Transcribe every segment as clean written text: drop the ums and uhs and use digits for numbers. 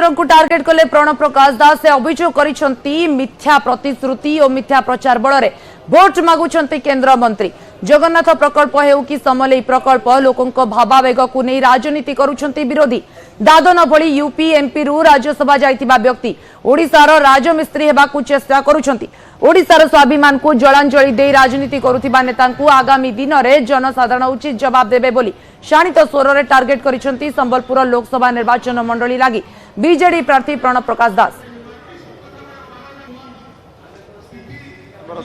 धर्मेंद्र को टार्गेट कले प्रणव प्रकाश दास से अभियोग करिसेंती मिथ्या प्रतिश्रुति और मिथ्या प्रचार बल में भोट मागुंट केंद्र मंत्री। जगन्नाथ प्रकल्प हेउ कि समलेई प्रकल्प लोकों भावावेग को नहीं राजनीति करुछंती विरोधी। दादन भली यूपी एमपी रु राज्यसभा जाइतिबा व्यक्ति ओडिशार राजमिस्त्री हेबाकू चेष्टा करुछंती। ओडिशार स्वाभिमान को जलांजलि दे राजनीति करुथिबा नेतांकू आगामी दिन में जनसाधारण उचित जवाब देबे बोली शाणित स्वर में टार्गेट करिसेंती संबलपुर लोकसभा निर्वाचन मंडली लागि बीजेडी प्रार्थी प्रणव प्रकाश दास।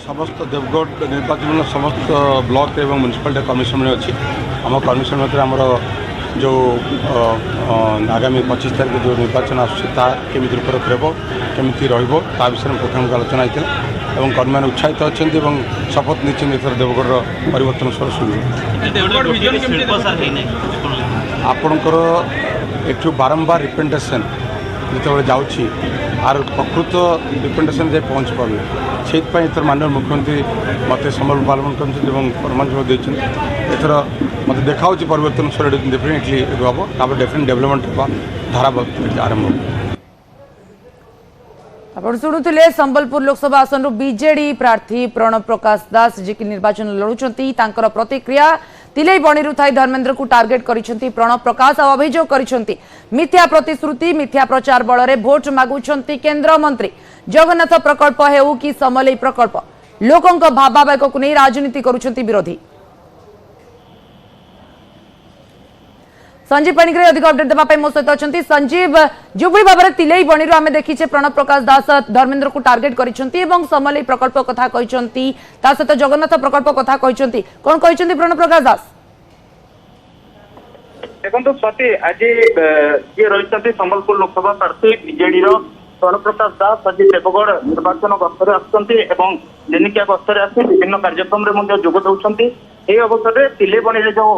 समस्त देवगढ़ निर्वाचन समस्त ब्लॉक एवं म्युनिसिपालिटी कमिशन में अच्छी आम कमिशन में जो आगामी 25 तारीख जो निर्वाचन आसमी रूप रखब केमी रा विषय में प्रथम आलोचना होता है और कर्मी मैंने उत्साहित अच्छा शपथ नहीं देवगढ़ परिवर्तन स्वर शुरू आपणकर एठू बारंबार रिप्रेजेंटेशन जो जाऊँगी आर प्रकृत रिप्रेजेंटेशन जाए पहुँच पारे से माननीय मुख्यमंत्री मत सम्बल पालन कर मत देखा परिवर्तन स्वर डेफिनेटली हम डेफिनेट डेवलपमेंट धारा आरंभ आप शुणुले संबलपुर लोकसभा आसन बीजेडी प्रार्थी प्रणव प्रकाश दास जी की निर्वाचन लड़ुंट प्रतिक्रिया तिलई बणी थाई धर्मेंद्र को टार्गेट करिसेंती प्रणव प्रकाश और अभियोग करिसेंती मिथ्या प्रतिश्रुति मिथ्या प्रचार बल में भोट मागुंट केंद्र मंत्री। जगन्नाथ प्रकल्प हेउ कि समलेई प्रकल्प लोकों भावावेग को नहीं राजनीति करुछंती विरोधी। संजीव पाणिग्राही अधिक अपडेट देवाई मो सहित अच्छा। संजीव जो भाव में तिलई बणी आम देखीचे प्रणव प्रकाश दास धर्मेंद्र को टार्गेट करिसेंती एवं समलेई प्रकल्प कथा कहिसेंती ता सहित जगन्नाथ प्रकल्प कथा कहिसेंती कोन कहिसेंती प्रणव प्रकाश दास। देखो स्वाति आज ये रही संबलपुर लोकसभा प्रार्थी बीजेडी प्रणव प्रकाश दास आज देवगढ़ निर्वाचन गस्तर आसुच्च दिनिकिया गस्तर आसी विभिन्न कार्यक्रम में जोग दौरान ये अवसर में तिलई बणी जो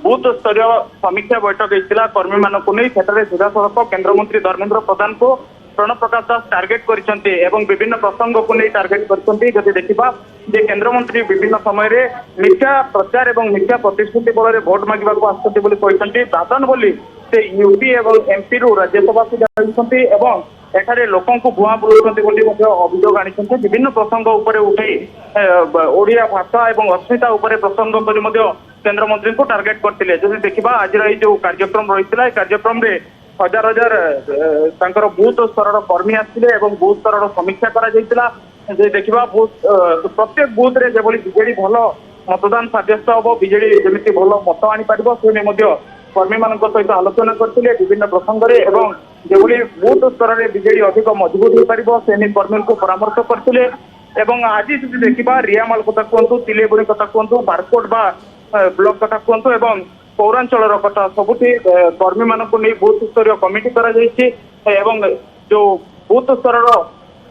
बूथ स्तरीय समीक्षा बैठक होता कर्मी मानक नहीं सीधा सड़क केन्द्रमंत्री धर्मेंद्र प्रधान को प्रणव प्रकाश दास टार्गेट करते विभिन्न प्रसंग को नहीं टार्गेट कर देखा केन्द्रमंत्री विभिन्न समय मिथ्या प्रचार और मिथ्या प्रतिश्रुति बल में भोट मांगा आसती दादन बोली से यूपी और एमपी रु राज्यसभा को जाती एठारे लोकों को भुआ बुलाउछंती अभियोग आनी विभिन्न प्रसंग उपर उठे ओडिया भाषा और अस्मिता उपर प्रसंग कर केंद्र मंत्री को टार्गेट करते जो देखा आज जो कार्यक्रम रही है कार्यक्रम में हजार हजार बूथ स्तर कर्मी आसते बूथ स्तर समीक्षा कर देखा बूथ प्रत्येक बूथ रे जो बीजेडी भल मतदान साब्यस्त हम बीजेडी जमी भल मत आनी पार से कर्मी मान सहित आलोचना करते विभिन्न प्रसंग में जो बूथ स्तर में बीजेडी अधिक मजबूत हो पार से कर्मी को परामर्श करते आज देखा रियामाल कथा कहतु तिलेबुणी कथा कहतु बारकोट बा ब्लॉक कथा कहतु एवं पौरांचल कथा सबुठी कर्मी मान नहीं बूथ स्तरीय कमिटी जो बूथ स्तर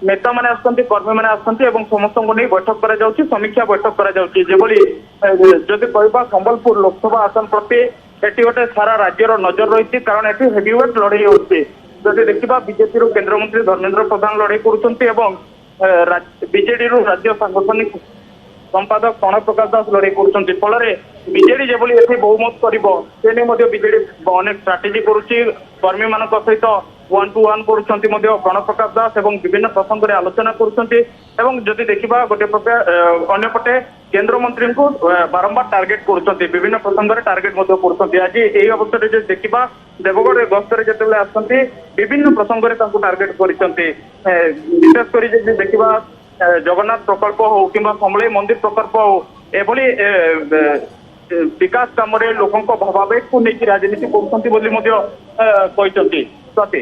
नेता मैंने आसती कर्मी मैंने आसती समस्त नहीं बैठक कर समीक्षा बैठक कर कहवा संबलपुर लोकसभा आसन प्रति एटी गोटे सारा राज्यर नजर रही कारण ये हेवीवेट लड़े होती देखा बीजेपी केन्द्रमंत्री धर्मेंद्र प्रधान लड़े कर बीजेडी राज्य सांगठनिक संपादक प्रणव प्रकाश दास लड़े कर फल बीजेडी जो बहुमत कर बीजेडी अनेक स्ट्राटेजी कर्मी मान सहित 1-to-1 प्रणव प्रकाश दास विभिन्न प्रसंग में आलोचना कर देखा गोटे अंपटे केंद्र मंत्री को बारंबार टार्गेट कर विभिन्न प्रसंग में टार्गेट कर आज यही अवसर में देखा देवगढ़ गस्तर जो आसती विभिन्न प्रसंग में टार्गेट कर देखा जगन्नाथ प्रकल्प हो कि समलेई मंदिर प्रकल्प हो एभली विकास काम लोकों भावावेग को लेकिन राजनीति करते।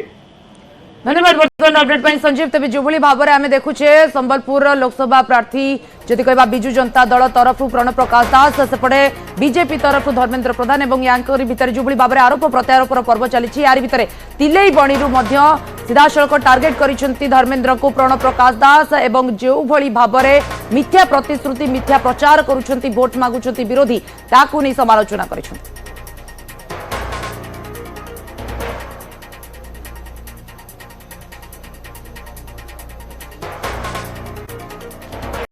धन्यवाद बर्तमान अपडेट पर संजीव। तेज जो भाव में आम देखुचे संबलपुर लोकसभा प्रार्थी जदि कहवा बिजु जनता दल तरफ प्रणव प्रकाश दास सेपटे बीजेपी तरफ धर्मेंद्र प्रधान और यांकरी भितर जो भाव में आरोप प्रत्यारोप पर्व चली यार भितर तिलई बणी सीधा सड़क टार्गेट करिसेंती धर्मेंद्र को प्रणव प्रकाश दास एवं जो भाव में मिथ्या प्रतिश्रुति मिथ्या प्रचार करुछंती भोट मागुछंती विरोधी ताकू नहीं समालोचना करिसेंती।